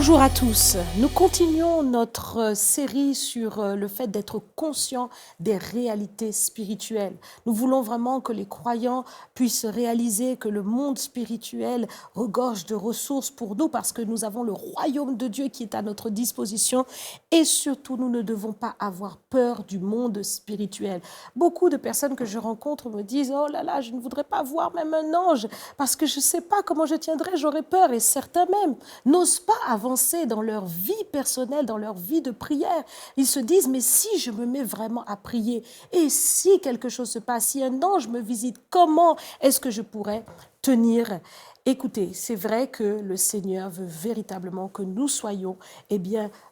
Bonjour à tous, nous continuons notre série sur le fait d'être conscient des réalités spirituelles. Nous voulons vraiment que les croyants puissent réaliser que le monde spirituel regorge de ressources pour nous parce que nous avons le royaume de Dieu qui est à notre disposition et surtout nous ne devons pas avoir peur du monde spirituel. Beaucoup de personnes que je rencontre me disent « Oh là là, je ne voudrais pas voir même un ange parce que je ne sais pas comment je tiendrai, j'aurais peur » et certains même n'osent pas avancer dans leur vie personnelle, dans leur vie de prière. Ils se disent, mais si je me mets vraiment à prier, et si quelque chose se passe, si un ange me visite, comment est-ce que je pourrais tenir ? Écoutez, c'est vrai que le Seigneur veut véritablement que nous soyons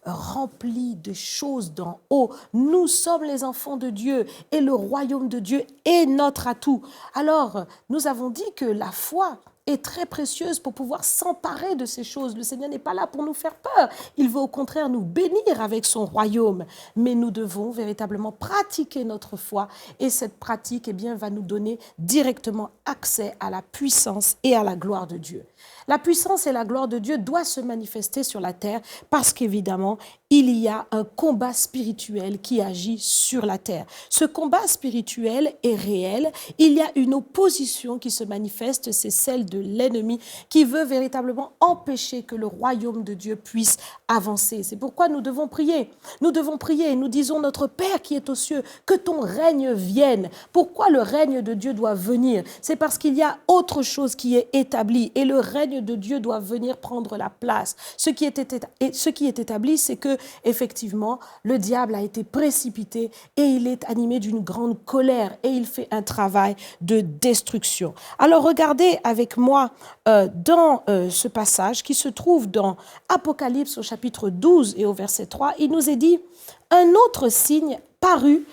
remplis de choses d'en haut. Nous sommes les enfants de Dieu et le royaume de Dieu est notre atout. Alors, nous avons dit que la foi est très précieuse pour pouvoir s'emparer de ces choses. Le Seigneur n'est pas là pour nous faire peur. Il veut au contraire nous bénir avec son royaume. Mais nous devons véritablement pratiquer notre foi et cette pratique va nous donner directement accès à la puissance et à la gloire de Dieu. La puissance et la gloire de Dieu doivent se manifester sur la terre parce qu'évidemment, il y a un combat spirituel qui agit sur la terre. Ce combat spirituel est réel. Il y a une opposition qui se manifeste, c'est celle de l'ennemi qui veut véritablement empêcher que le royaume de Dieu puisse avancer. C'est pourquoi nous devons prier. Nous devons prier et nous disons, notre Père qui est aux cieux, que ton règne vienne. Pourquoi le règne de Dieu doit venir? C'est parce qu'il y a autre chose qui est établie et le règne de Dieu doit venir prendre la place. Ce qui est établi, c'est que effectivement, le diable a été précipité et il est animé d'une grande colère et il fait un travail de destruction. Alors regardez avec moi dans ce passage qui se trouve dans Apocalypse au chapitre 12 et au verset 3, il nous est dit « Un autre signe parut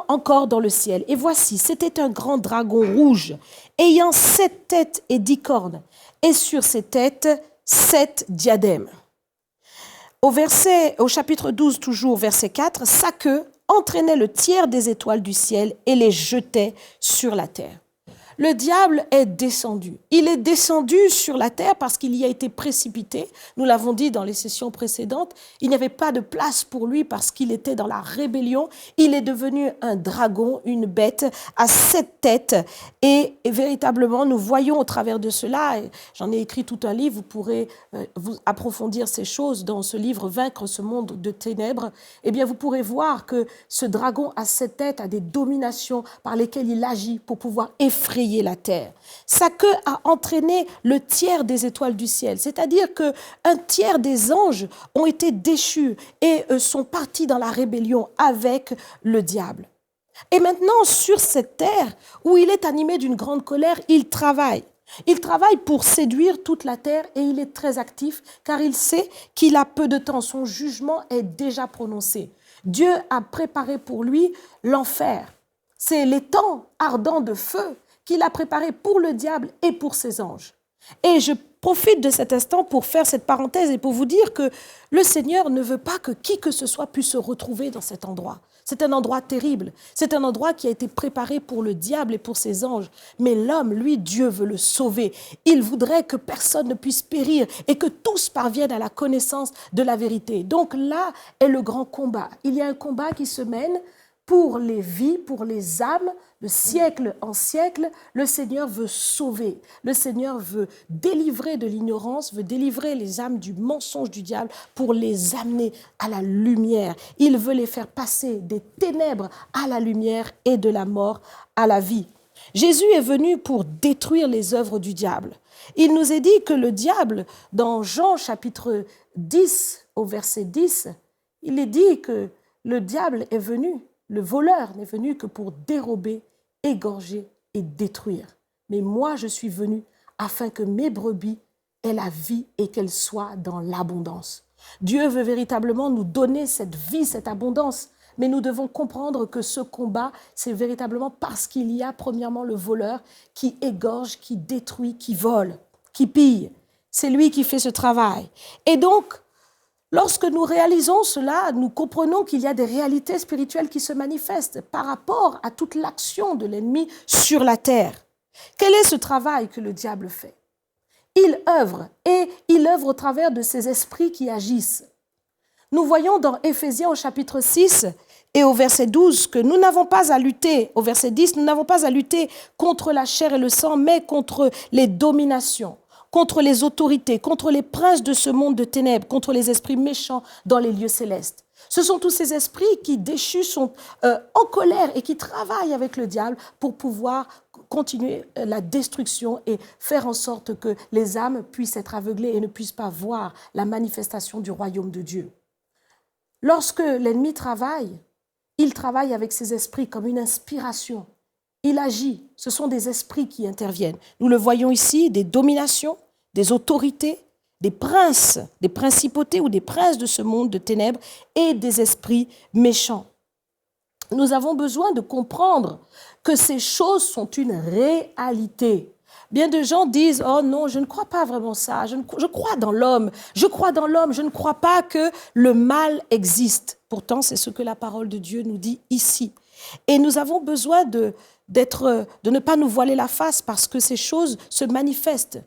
encore dans le ciel. Et voici, c'était un grand dragon rouge, ayant 7 têtes et 10 cornes, et sur ses têtes 7 diadèmes. » Au chapitre 12, toujours verset 4, sa queue entraînait le tiers des étoiles du ciel et les jetait sur la terre. Le diable est descendu. Il est descendu sur la terre parce qu'il y a été précipité. Nous l'avons dit dans les sessions précédentes. Il n'y avait pas de place pour lui parce qu'il était dans la rébellion. Il est devenu un dragon, une bête à 7 têtes. Et véritablement, nous voyons au travers de cela, j'en ai écrit tout un livre, vous pourrez vous approfondir ces choses dans ce livre « Vaincre ce monde de ténèbres ». Eh bien, vous pourrez voir que ce dragon à 7 têtes a des dominations par lesquelles il agit pour pouvoir effrayer la terre. Sa queue a entraîné le tiers des étoiles du ciel, c'est-à-dire qu'un tiers des anges ont été déchus et sont partis dans la rébellion avec le diable. Et maintenant, sur cette terre, où il est animé d'une grande colère, il travaille. Il travaille pour séduire toute la terre et il est très actif car il sait qu'il a peu de temps. Son jugement est déjà prononcé. Dieu a préparé pour lui l'enfer. C'est les temps ardents de feu qu'il a préparé pour le diable et pour ses anges. Et je profite de cet instant pour faire cette parenthèse et pour vous dire que le Seigneur ne veut pas que qui que ce soit puisse se retrouver dans cet endroit. C'est un endroit terrible. C'est un endroit qui a été préparé pour le diable et pour ses anges. Mais l'homme, lui, Dieu veut le sauver. Il voudrait que personne ne puisse périr et que tous parviennent à la connaissance de la vérité. Donc là est le grand combat. Il y a un combat qui se mène pour les vies, pour les âmes, de siècle en siècle, le Seigneur veut sauver. Le Seigneur veut délivrer de l'ignorance, veut délivrer les âmes du mensonge du diable pour les amener à la lumière. Il veut les faire passer des ténèbres à la lumière et de la mort à la vie. Jésus est venu pour détruire les œuvres du diable. Il nous est dit que le diable, dans Jean chapitre 10 au verset 10, il est dit que le diable est venu. Le voleur n'est venu que pour dérober, égorger et détruire. Mais moi, je suis venu afin que mes brebis aient la vie et qu'elles soient dans l'abondance. Dieu veut véritablement nous donner cette vie, cette abondance. Mais nous devons comprendre que ce combat, c'est véritablement parce qu'il y a premièrement le voleur qui égorge, qui détruit, qui vole, qui pille. C'est lui qui fait ce travail. Et donc, lorsque nous réalisons cela, nous comprenons qu'il y a des réalités spirituelles qui se manifestent par rapport à toute l'action de l'ennemi sur la terre. Quel est ce travail que le diable fait? il œuvre et il œuvre au travers de ces esprits qui agissent. Nous voyons dans Éphésiens au chapitre 6 et au verset 12 que nous n'avons pas à lutter, au verset 10, nous n'avons pas à lutter contre la chair et le sang, mais contre les dominations, contre les autorités, contre les princes de ce monde de ténèbres, contre les esprits méchants dans les lieux célestes. Ce sont tous ces esprits qui déchus sont en colère et qui travaillent avec le diable pour pouvoir continuer la destruction et faire en sorte que les âmes puissent être aveuglées et ne puissent pas voir la manifestation du royaume de Dieu. Lorsque l'ennemi travaille, il travaille avec ses esprits comme une inspiration. Il agit. Ce sont des esprits qui interviennent. Nous le voyons ici, des dominations, des autorités, des princes, des principautés ou des princes de ce monde de ténèbres et des esprits méchants. Nous avons besoin de comprendre que ces choses sont une réalité. Bien de gens disent « Oh non, je ne crois pas vraiment ça, je crois dans l'homme, je ne crois pas que le mal existe. » Pourtant, c'est ce que la parole de Dieu nous dit ici. Et nous avons besoin de ne pas nous voiler la face parce que ces choses se manifestent.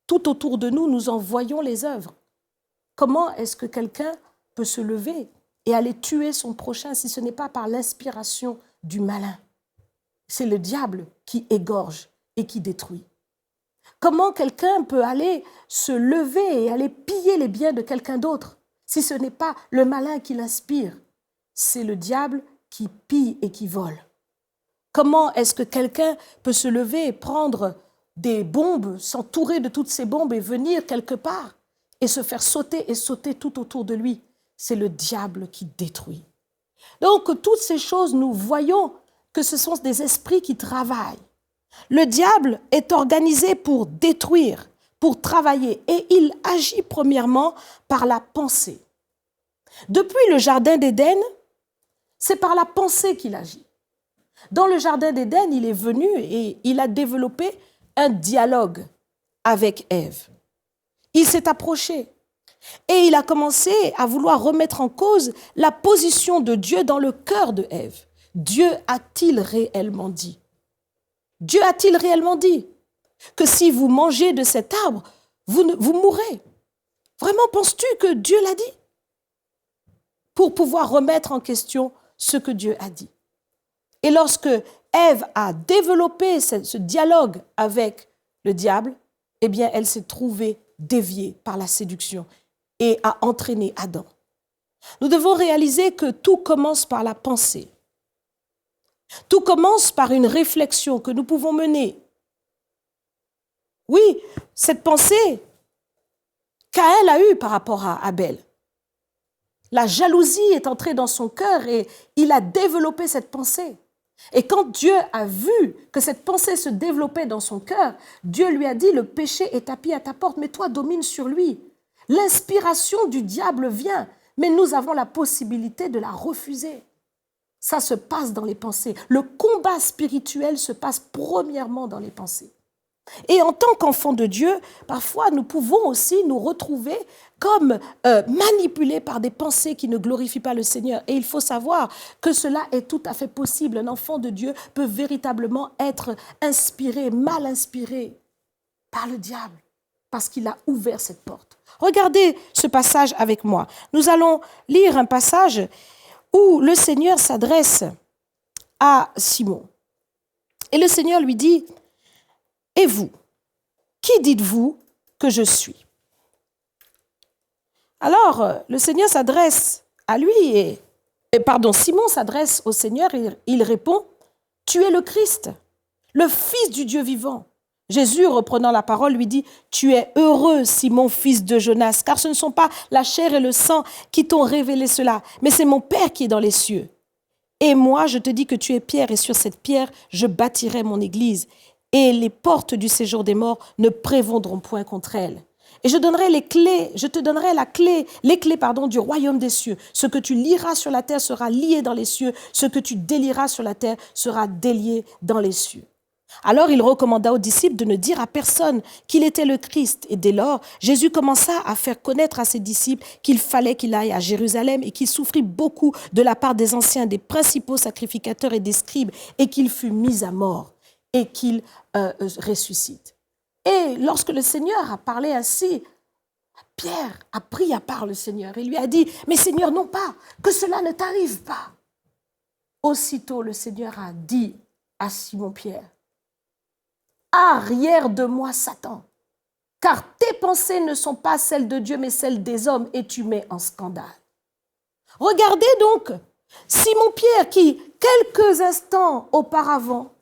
Tout autour de nous, nous en voyons les œuvres. Comment est-ce que quelqu'un peut se lever et aller tuer son prochain si ce n'est pas par l'inspiration du malin? C'est le diable qui égorge et qui détruit. Comment quelqu'un peut aller se lever et aller piller les biens de quelqu'un d'autre si ce n'est pas le malin qui l'inspire? C'est le diable qui pille et qui vole. Comment est-ce que quelqu'un peut se lever et prendre des bombes, s'entourer de toutes ces bombes et venir quelque part et se faire sauter et sauter tout autour de lui? C'est le diable qui détruit. Donc, toutes ces choses, nous voyons que ce sont des esprits qui travaillent. Le diable est organisé pour détruire, pour travailler, et il agit premièrement par la pensée. Depuis le jardin d'Éden, c'est par la pensée qu'il agit. Dans le jardin d'Éden, il est venu et il a développé un dialogue avec Ève. Il s'est approché et il a commencé à vouloir remettre en cause la position de Dieu dans le cœur de Ève. Dieu a-t-il réellement dit? Dieu a-t-il réellement dit que si vous mangez de cet arbre, vous mourrez? Vraiment, penses-tu que Dieu l'a dit? Pour pouvoir remettre en question ce que Dieu a dit. Et lorsque Ève a développé ce dialogue avec le diable, eh bien, elle s'est trouvée déviée par la séduction et a entraîné Adam. Nous devons réaliser que tout commence par la pensée. Tout commence par une réflexion que nous pouvons mener. Oui, cette pensée qu'Aël a eue par rapport à Abel. La jalousie est entrée dans son cœur et il a développé cette pensée. Et quand Dieu a vu que cette pensée se développait dans son cœur, Dieu lui a dit, le péché est tapis à ta porte, mais toi domine sur lui. L'inspiration du diable vient, mais nous avons la possibilité de la refuser. Ça se passe dans les pensées. Le combat spirituel se passe premièrement dans les pensées. Et en tant qu'enfants de Dieu, parfois nous pouvons aussi nous retrouver comme manipulés par des pensées qui ne glorifient pas le Seigneur. Et il faut savoir que cela est tout à fait possible. Un enfant de Dieu peut véritablement être inspiré, mal inspiré par le diable, parce qu'il a ouvert cette porte. Regardez ce passage avec moi. Nous allons lire un passage où le Seigneur s'adresse à Simon. Et le Seigneur lui dit, « Et vous, qui dites-vous que je suis ?» Alors, le Seigneur s'adresse à lui Simon s'adresse au Seigneur et il répond, « Tu es le Christ, le Fils du Dieu vivant. » Jésus, reprenant la parole, lui dit, « Tu es heureux, Simon, fils de Jonas, car ce ne sont pas la chair et le sang qui t'ont révélé cela, mais c'est mon Père qui est dans les cieux. Et moi, je te dis que tu es Pierre, et sur cette pierre, je bâtirai mon église, et les portes du séjour des morts ne prévaudront point contre elle. Et je te donnerai les clés du royaume des cieux. Ce que tu lieras sur la terre sera lié dans les cieux, ce que tu délieras sur la terre sera délié dans les cieux. » Alors il recommanda aux disciples de ne dire à personne qu'il était le Christ. Et dès lors, Jésus commença à faire connaître à ses disciples qu'il fallait qu'il aille à Jérusalem et qu'il souffrit beaucoup de la part des anciens, des principaux sacrificateurs et des scribes, et qu'il fût mis à mort et qu'il ressuscite. Et lorsque le Seigneur a parlé ainsi, Pierre a pris à part le Seigneur et lui a dit, « Mais Seigneur, non pas, que cela ne t'arrive pas. » Aussitôt, le Seigneur a dit à Simon-Pierre, « Arrière de moi, Satan, car tes pensées ne sont pas celles de Dieu, mais celles des hommes, et tu mets en scandale. » Regardez donc Simon-Pierre qui, quelques instants auparavant,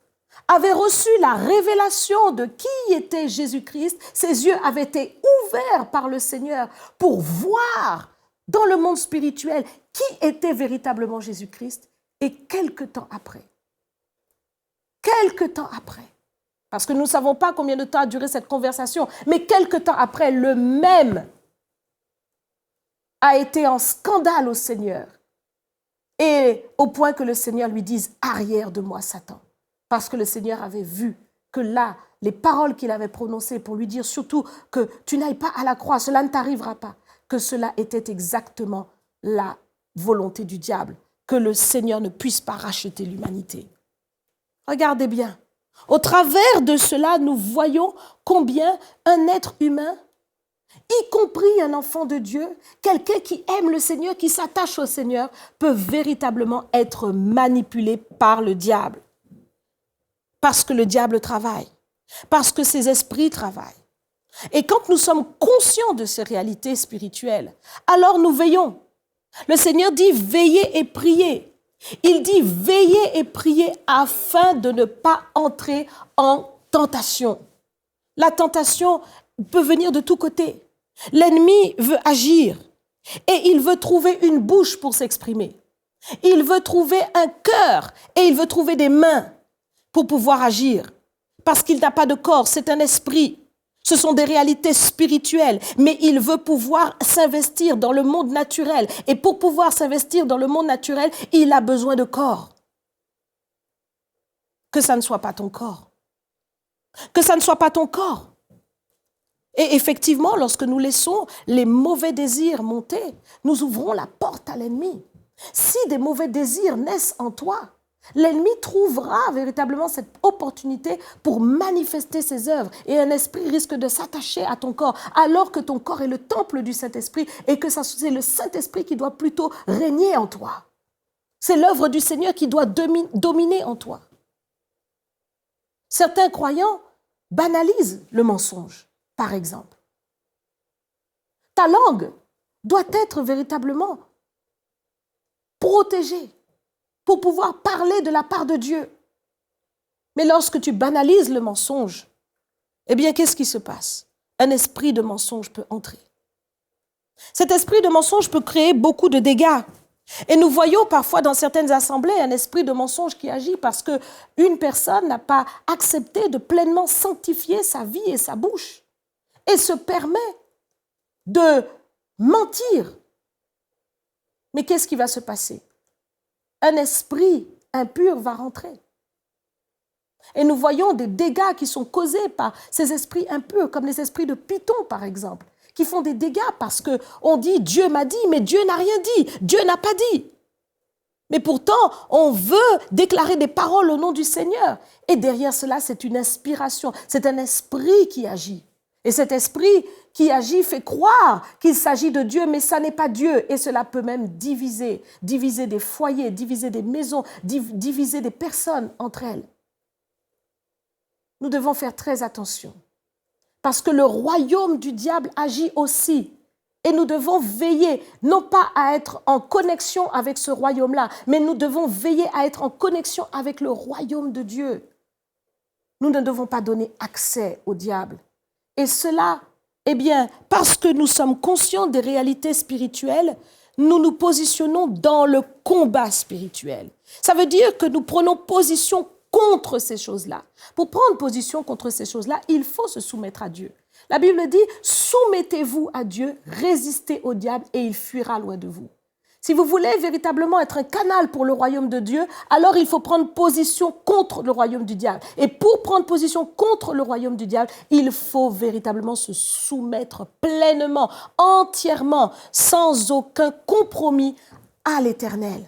avait reçu la révélation de qui était Jésus-Christ. Ses yeux avaient été ouverts par le Seigneur pour voir dans le monde spirituel qui était véritablement Jésus-Christ. Et quelque temps après, parce que nous ne savons pas combien de temps a duré cette conversation, mais quelque temps après, le même a été en scandale au Seigneur. Et au point que le Seigneur lui dise « Arrière de moi, Satan ». Parce que le Seigneur avait vu que là, les paroles qu'il avait prononcées pour lui dire surtout que tu n'ailles pas à la croix, cela ne t'arrivera pas, que cela était exactement la volonté du diable, que le Seigneur ne puisse pas racheter l'humanité. Regardez bien, au travers de cela, nous voyons combien un être humain, y compris un enfant de Dieu, quelqu'un qui aime le Seigneur, qui s'attache au Seigneur, peut véritablement être manipulé par le diable. Parce que le diable travaille, parce que ses esprits travaillent. Et quand nous sommes conscients de ces réalités spirituelles, alors nous veillons. Le Seigneur dit « veillez et priez ». Il dit « veillez et priez afin de ne pas entrer en tentation ». La tentation peut venir de tous côtés. L'ennemi veut agir et il veut trouver une bouche pour s'exprimer. Il veut trouver un cœur et il veut trouver des mains pour pouvoir agir. Parce qu'il n'a pas de corps, c'est un esprit. Ce sont des réalités spirituelles, mais il veut pouvoir s'investir dans le monde naturel. Et pour pouvoir s'investir dans le monde naturel, il a besoin de corps. Que ça ne soit pas ton corps. Que ça ne soit pas ton corps. Et effectivement, lorsque nous laissons les mauvais désirs monter, nous ouvrons la porte à l'ennemi. Si des mauvais désirs naissent en toi, l'ennemi trouvera véritablement cette opportunité pour manifester ses œuvres et un esprit risque de s'attacher à ton corps alors que ton corps est le temple du Saint-Esprit et que c'est le Saint-Esprit qui doit plutôt régner en toi. C'est l'œuvre du Seigneur qui doit dominer en toi. Certains croyants banalisent le mensonge, par exemple. Ta langue doit être véritablement protégée pour pouvoir parler de la part de Dieu. Mais lorsque tu banalises le mensonge, eh bien, qu'est-ce qui se passe? Un esprit de mensonge peut entrer. Cet esprit de mensonge peut créer beaucoup de dégâts. Et nous voyons parfois dans certaines assemblées un esprit de mensonge qui agit parce qu'une personne n'a pas accepté de pleinement sanctifier sa vie et sa bouche et se permet de mentir. Mais qu'est-ce qui va se passer? Un esprit impur va rentrer. Et nous voyons des dégâts qui sont causés par ces esprits impurs, comme les esprits de Python, par exemple, qui font des dégâts parce qu'on dit « Dieu m'a dit », mais Dieu n'a rien dit, Dieu n'a pas dit. Mais pourtant, on veut déclarer des paroles au nom du Seigneur. Et derrière cela, c'est une inspiration, c'est un esprit qui agit. Et cet esprit qui agit fait croire qu'il s'agit de Dieu, mais ça n'est pas Dieu. Et cela peut même diviser des foyers, diviser des maisons, diviser des personnes entre elles. Nous devons faire très attention. Parce que le royaume du diable agit aussi. Et nous devons veiller, non pas à être en connexion avec ce royaume-là, mais nous devons veiller à être en connexion avec le royaume de Dieu. Nous ne devons pas donner accès au diable. Et cela, eh bien, parce que nous sommes conscients des réalités spirituelles, nous nous positionnons dans le combat spirituel. Ça veut dire que nous prenons position contre ces choses-là. Pour prendre position contre ces choses-là, il faut se soumettre à Dieu. La Bible dit, soumettez-vous à Dieu, résistez au diable et il fuira loin de vous. Si vous voulez véritablement être un canal pour le royaume de Dieu, alors il faut prendre position contre le royaume du diable. Et pour prendre position contre le royaume du diable, il faut véritablement se soumettre pleinement, entièrement, sans aucun compromis à l'Éternel.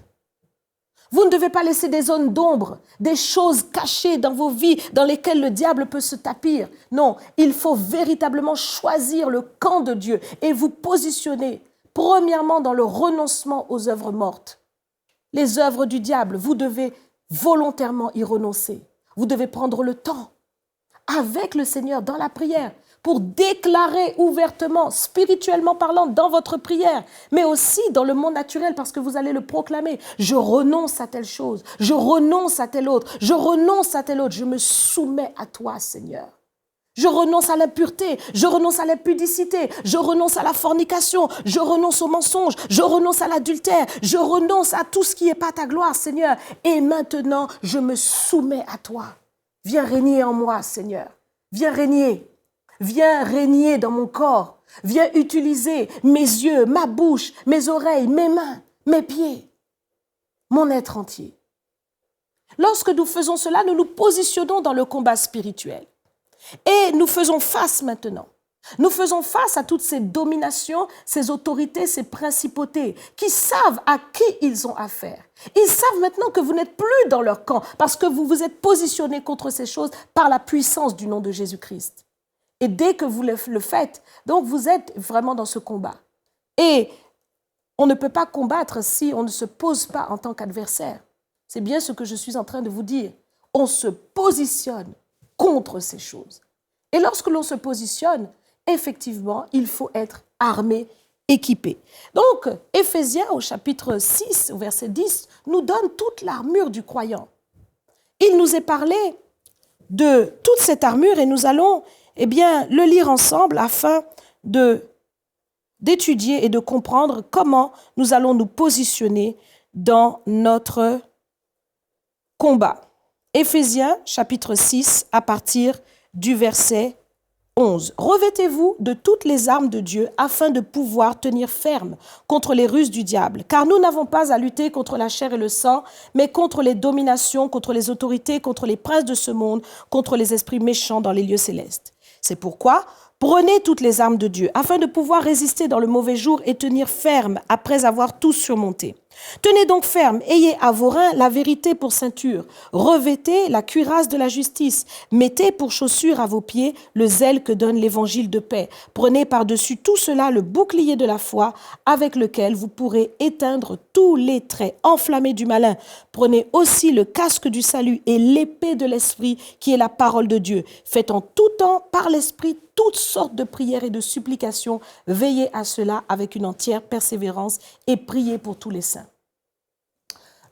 Vous ne devez pas laisser des zones d'ombre, des choses cachées dans vos vies dans lesquelles le diable peut se tapir. Non, il faut véritablement choisir le camp de Dieu et vous positionner premièrement dans le renoncement aux œuvres mortes. Les œuvres du diable, vous devez volontairement y renoncer. Vous devez prendre le temps avec le Seigneur dans la prière pour déclarer ouvertement, spirituellement parlant, dans votre prière, mais aussi dans le monde naturel parce que vous allez le proclamer. Je renonce à telle chose, je renonce à telle autre, je renonce à telle autre, je me soumets à toi, Seigneur. Je renonce à l'impureté, je renonce à l'impudicité, je renonce à la fornication, je renonce au mensonge, je renonce à l'adultère, je renonce à tout ce qui n'est pas ta gloire, Seigneur. Et maintenant, je me soumets à toi. Viens régner en moi, Seigneur. Viens régner. Viens régner dans mon corps. Viens utiliser mes yeux, ma bouche, mes oreilles, mes mains, mes pieds, mon être entier. Lorsque nous faisons cela, nous nous positionnons dans le combat spirituel. Et nous faisons face maintenant. Nous faisons face à toutes ces dominations, ces autorités, ces principautés qui savent à qui ils ont affaire. Ils savent maintenant que vous n'êtes plus dans leur camp parce que vous vous êtes positionnés contre ces choses par la puissance du nom de Jésus-Christ. Et dès que vous le faites, donc vous êtes vraiment dans ce combat. Et on ne peut pas combattre si on ne se pose pas en tant qu'adversaire. C'est bien ce que je suis en train de vous dire. On se positionne contre ces choses. Et lorsque l'on se positionne, effectivement, il faut être armé, équipé. Donc, Éphésiens au chapitre 6, au verset 10, nous donne toute l'armure du croyant. Il nous est parlé de toute cette armure et nous allons le lire ensemble afin d'étudier et de comprendre comment nous allons nous positionner dans notre combat. Éphésiens chapitre 6 à partir du verset 11. Revêtez-vous de toutes les armes de Dieu afin de pouvoir tenir ferme contre les ruses du diable. Car nous n'avons pas à lutter contre la chair et le sang, mais contre les dominations, contre les autorités, contre les princes de ce monde, contre les esprits méchants dans les lieux célestes. C'est pourquoi prenez toutes les armes de Dieu afin de pouvoir résister dans le mauvais jour et tenir ferme après avoir tout surmonté. Tenez donc ferme, ayez à vos reins la vérité pour ceinture, revêtez la cuirasse de la justice, mettez pour chaussure à vos pieds le zèle que donne l'évangile de paix. Prenez par-dessus tout cela le bouclier de la foi avec lequel vous pourrez éteindre tous les traits enflammés du malin. Prenez aussi le casque du salut et l'épée de l'esprit qui est la parole de Dieu. Faites en tout temps par l'esprit toutes sortes de prières et de supplications. Veillez à cela avec une entière persévérance et priez pour tous les saints.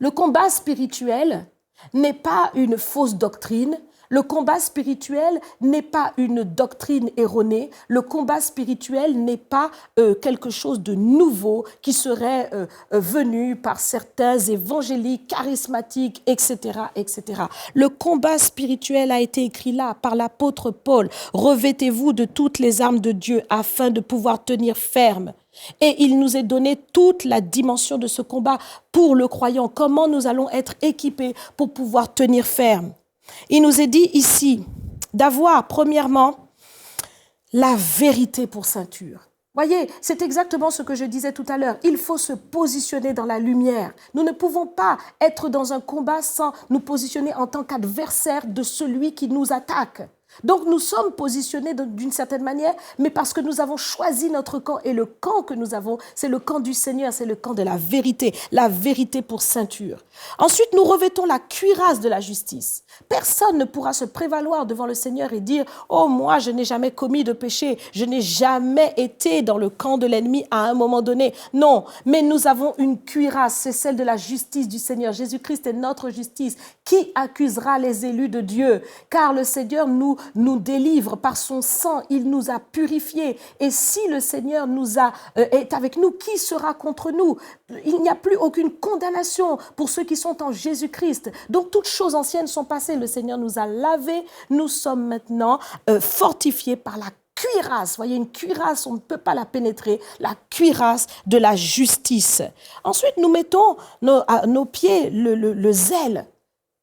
Le combat spirituel n'est pas une fausse doctrine. Le combat spirituel n'est pas une doctrine erronée. Le combat spirituel n'est pas quelque chose de nouveau qui serait venu par certains évangéliques, charismatiques, etc., etc. Le combat spirituel a été écrit là par l'apôtre Paul. Revêtez-vous de toutes les armes de Dieu afin de pouvoir tenir ferme. Et il nous est donné toute la dimension de ce combat pour le croyant. Comment nous allons être équipés pour pouvoir tenir ferme. Il nous est dit ici d'avoir premièrement la vérité pour ceinture. Voyez, c'est exactement ce que je disais tout à l'heure. Il faut se positionner dans la lumière. Nous ne pouvons pas être dans un combat sans nous positionner en tant qu'adversaire de celui qui nous attaque. Donc nous sommes positionnés d'une certaine manière, mais parce que nous avons choisi notre camp. Et le camp que nous avons, c'est le camp du Seigneur, c'est le camp de la vérité pour ceinture. Ensuite, nous revêtons la cuirasse de la justice. Personne ne pourra se prévaloir devant le Seigneur et dire « Oh, moi, je n'ai jamais commis de péché, je n'ai jamais été dans le camp de l'ennemi à un moment donné. » Non, mais nous avons une cuirasse, c'est celle de la justice du Seigneur. Jésus-Christ est notre justice. Qui accusera les élus de Dieu? Car le Seigneur nous délivre par son sang, il nous a purifiés. Et si le Seigneur est avec nous, qui sera contre nous? Il n'y a plus aucune condamnation pour ceux qui sont en Jésus-Christ. Donc toutes choses anciennes sont passées. Le Seigneur nous a lavés. Nous sommes maintenant fortifiés par la cuirasse. Voyez, une cuirasse, on ne peut pas la pénétrer. La cuirasse de la justice. Ensuite, nous mettons à nos pieds le zèle.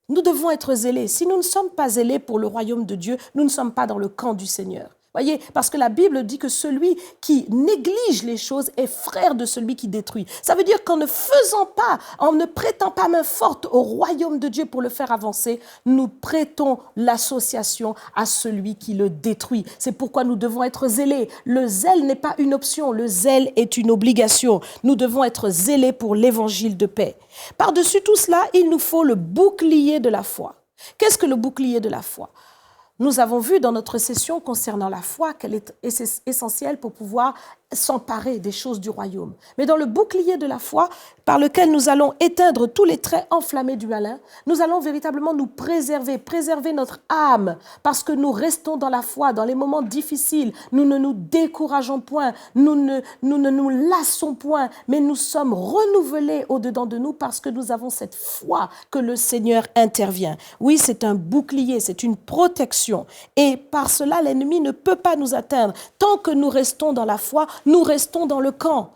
Nous devons être zélés. Si nous ne sommes pas zélés pour le royaume de Dieu, nous ne sommes pas dans le camp du Seigneur. Voyez, parce que la Bible dit que celui qui néglige les choses est frère de celui qui détruit. Ça veut dire qu'en ne faisant pas, en ne prêtant pas main forte au royaume de Dieu pour le faire avancer, nous prêtons l'association à celui qui le détruit. C'est pourquoi nous devons être zélés. Le zèle n'est pas une option, le zèle est une obligation. Nous devons être zélés pour l'évangile de paix. Par-dessus tout cela, il nous faut le bouclier de la foi. Qu'est-ce que le bouclier de la foi ? Nous avons vu dans notre session concernant la foi qu'elle est essentielle pour pouvoir s'emparer des choses du royaume. Mais dans le bouclier de la foi, par lequel nous allons éteindre tous les traits enflammés du malin, nous allons véritablement nous préserver notre âme, parce que nous restons dans la foi, dans les moments difficiles, nous ne nous décourageons point, nous ne nous lassons point, mais nous sommes renouvelés au-dedans de nous parce que nous avons cette foi que le Seigneur intervient. Oui, c'est un bouclier, c'est une protection, et par cela, l'ennemi ne peut pas nous atteindre. Tant que nous restons dans la foi, nous restons dans le camp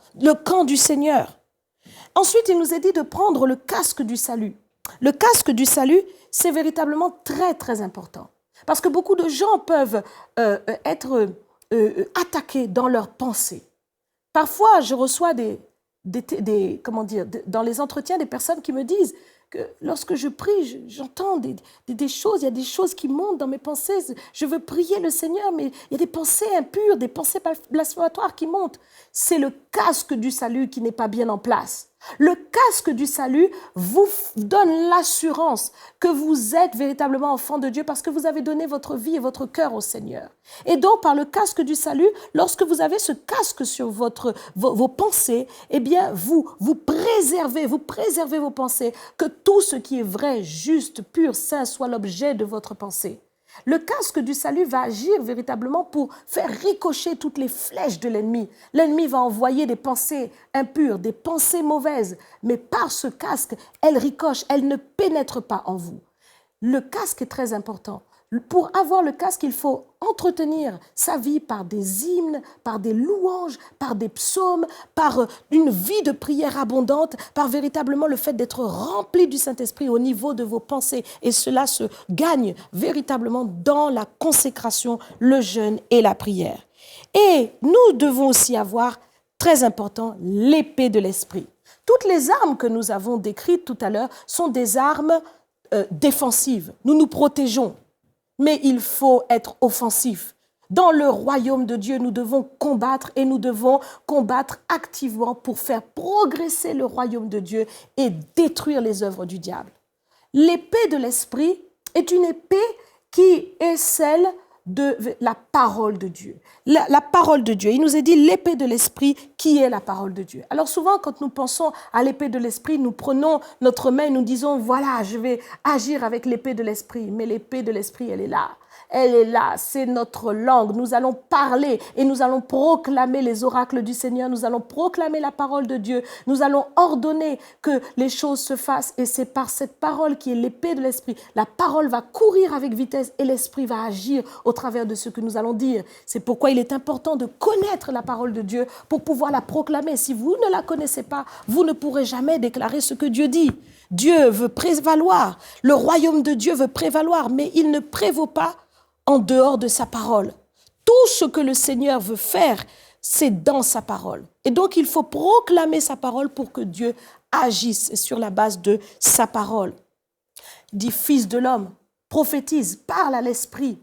du Seigneur. Ensuite, il nous est dit de prendre le casque du salut. Le casque du salut, c'est véritablement très, très important. Parce que beaucoup de gens peuvent être attaqués dans leurs pensées. Parfois, je reçois dans les entretiens, des personnes qui me disent que lorsque je prie, j'entends des choses, il y a des choses qui montent dans mes pensées. Je veux prier le Seigneur, mais il y a des pensées impures, des pensées blasphématoires qui montent. C'est le casque du salut qui n'est pas bien en place. Le casque du salut vous donne l'assurance que vous êtes véritablement enfant de Dieu parce que vous avez donné votre vie et votre cœur au Seigneur. Et donc, par le casque du salut, lorsque vous avez ce casque sur vos pensées, eh bien, vous préservez vos pensées, que tout ce qui est vrai, juste, pur, saint soit l'objet de votre pensée. Le casque du salut va agir véritablement pour faire ricocher toutes les flèches de l'ennemi. L'ennemi va envoyer des pensées impures, des pensées mauvaises, mais par ce casque, elles ricochent, elles ne pénètrent pas en vous. Le casque est très important. Pour avoir le casque, il faut entretenir sa vie par des hymnes, par des louanges, par des psaumes, par une vie de prière abondante, par véritablement le fait d'être rempli du Saint-Esprit au niveau de vos pensées. Et cela se gagne véritablement dans la consécration, le jeûne et la prière. Et nous devons aussi avoir, très important, l'épée de l'Esprit. Toutes les armes que nous avons décrites tout à l'heure sont des armes défensives. Nous nous protégeons. Mais il faut être offensif. Dans le royaume de Dieu, nous devons combattre et nous devons combattre activement pour faire progresser le royaume de Dieu et détruire les œuvres du diable. L'épée de l'Esprit est une épée qui est celle de la parole de Dieu. La parole de Dieu. Il nous est dit l'épée de l'Esprit qui est la parole de Dieu. Alors souvent, quand nous pensons à l'épée de l'Esprit, nous prenons notre main et nous disons, voilà, je vais agir avec l'épée de l'Esprit. Mais l'épée de l'Esprit, elle est là. Elle est là, c'est notre langue. Nous allons parler et nous allons proclamer les oracles du Seigneur. Nous allons proclamer la parole de Dieu. Nous allons ordonner que les choses se fassent. Et c'est par cette parole qui est l'épée de l'Esprit. La parole va courir avec vitesse et l'Esprit va agir au travers de ce que nous allons dire. C'est pourquoi il est important de connaître la parole de Dieu pour pouvoir la proclamer. Si vous ne la connaissez pas, vous ne pourrez jamais déclarer ce que Dieu dit. Dieu veut prévaloir. Le royaume de Dieu veut prévaloir, mais il ne prévaut pas en dehors de sa parole. Tout ce que le Seigneur veut faire, c'est dans sa parole. Et donc, il faut proclamer sa parole pour que Dieu agisse sur la base de sa parole. Dit, fils de l'homme, prophétise, parle à l'esprit,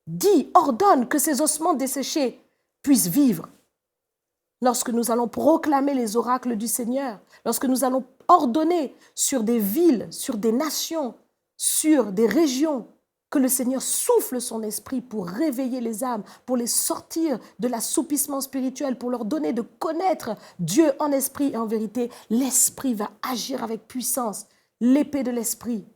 dit, ordonne que ces ossements desséchés puissent vivre. Lorsque nous allons proclamer les oracles du Seigneur, lorsque nous allons ordonner sur des villes, sur des nations, sur des régions, que le Seigneur souffle son esprit pour réveiller les âmes, pour les sortir de l'assoupissement spirituel, pour leur donner de connaître Dieu en esprit et en vérité, l'esprit va agir avec puissance, l'épée de l'esprit.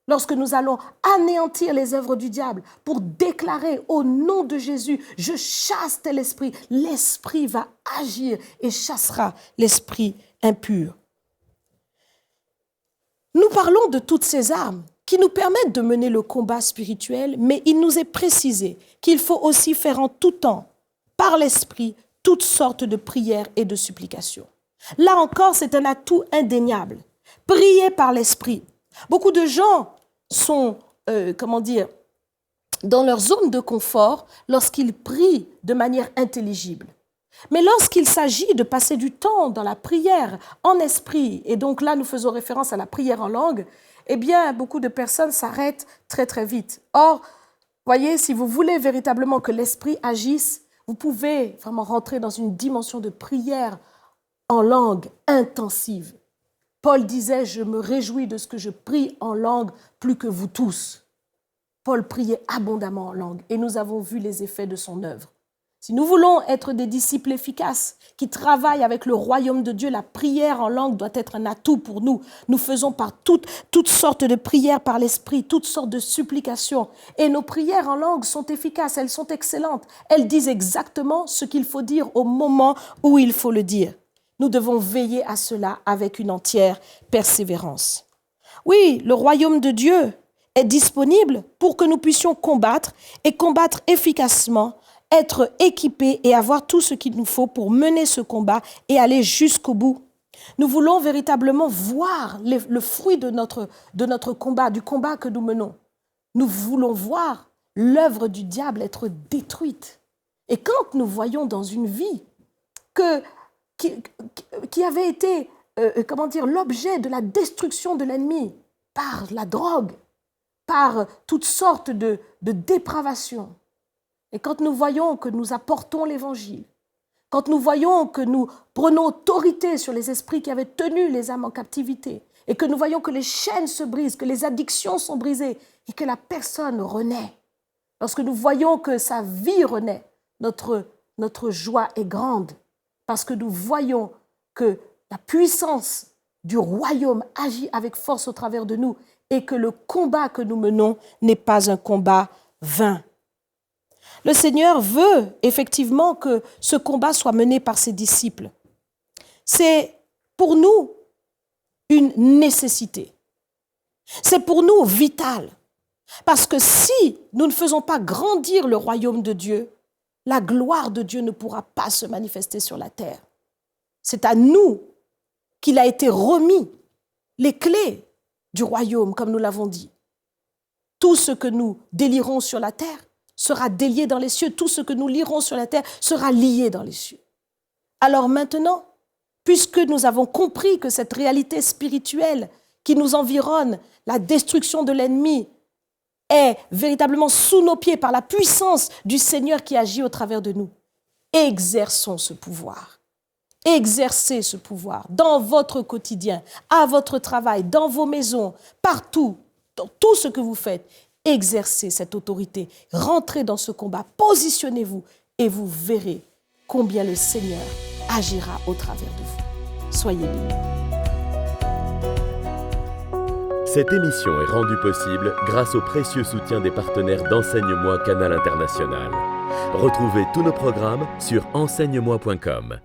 Lorsque nous allons anéantir les œuvres du diable pour déclarer au nom de Jésus, je chasse tel esprit, l'esprit va agir et chassera l'esprit impur. Nous parlons de toutes ces armes qui nous permettent de mener le combat spirituel, mais il nous est précisé qu'il faut aussi faire en tout temps, par l'Esprit, toutes sortes de prières et de supplications. Là encore, c'est un atout indéniable. Prier par l'Esprit. Beaucoup de gens sont, dans leur zone de confort lorsqu'ils prient de manière intelligible. Mais lorsqu'il s'agit de passer du temps dans la prière en esprit, et donc là nous faisons référence à la prière en langue, eh bien beaucoup de personnes s'arrêtent très très vite. Or, voyez, si vous voulez véritablement que l'esprit agisse, vous pouvez vraiment rentrer dans une dimension de prière en langue intensive. Paul disait, je me réjouis de ce que je prie en langue plus que vous tous. Paul priait abondamment en langue et nous avons vu les effets de son œuvre. Si nous voulons être des disciples efficaces qui travaillent avec le royaume de Dieu, la prière en langue doit être un atout pour nous. Nous faisons par toutes sortes de prières par l'esprit, toutes sortes de supplications. Et nos prières en langue sont efficaces, elles sont excellentes. Elles disent exactement ce qu'il faut dire au moment où il faut le dire. Nous devons veiller à cela avec une entière persévérance. Oui, le royaume de Dieu est disponible pour que nous puissions combattre et combattre efficacement, être équipés et avoir tout ce qu'il nous faut pour mener ce combat et aller jusqu'au bout. Nous voulons véritablement voir le fruit de notre combat, du combat que nous menons. Nous voulons voir l'œuvre du diable être détruite. Et quand nous voyons dans une vie qui avait été l'objet de la destruction de l'ennemi par la drogue, par toutes sortes de dépravations, et quand nous voyons que nous apportons l'évangile, quand nous voyons que nous prenons autorité sur les esprits qui avaient tenu les âmes en captivité, et que nous voyons que les chaînes se brisent, que les addictions sont brisées, et que la personne renaît, lorsque nous voyons que sa vie renaît, notre joie est grande, parce que nous voyons que la puissance du royaume agit avec force au travers de nous, et que le combat que nous menons n'est pas un combat vain. Le Seigneur veut effectivement que ce combat soit mené par ses disciples. C'est pour nous une nécessité. C'est pour nous vital. Parce que si nous ne faisons pas grandir le royaume de Dieu, la gloire de Dieu ne pourra pas se manifester sur la terre. C'est à nous qu'il a été remis les clés du royaume, comme nous l'avons dit. Tout ce que nous délirons sur la terre sera délié dans les cieux. Tout ce que nous lirons sur la terre sera lié dans les cieux. Alors maintenant, puisque nous avons compris que cette réalité spirituelle qui nous environne, la destruction de l'ennemi, est véritablement sous nos pieds par la puissance du Seigneur qui agit au travers de nous, exerçons ce pouvoir. Exercez ce pouvoir dans votre quotidien, à votre travail, dans vos maisons, partout, dans tout ce que vous faites. Exercez cette autorité, rentrez dans ce combat, positionnez-vous et vous verrez combien le Seigneur agira au travers de vous. Soyez bénis. Cette émission est rendue possible grâce au précieux soutien des partenaires d'Enseigne-moi Canal International. Retrouvez tous nos programmes sur enseigne-moi.com.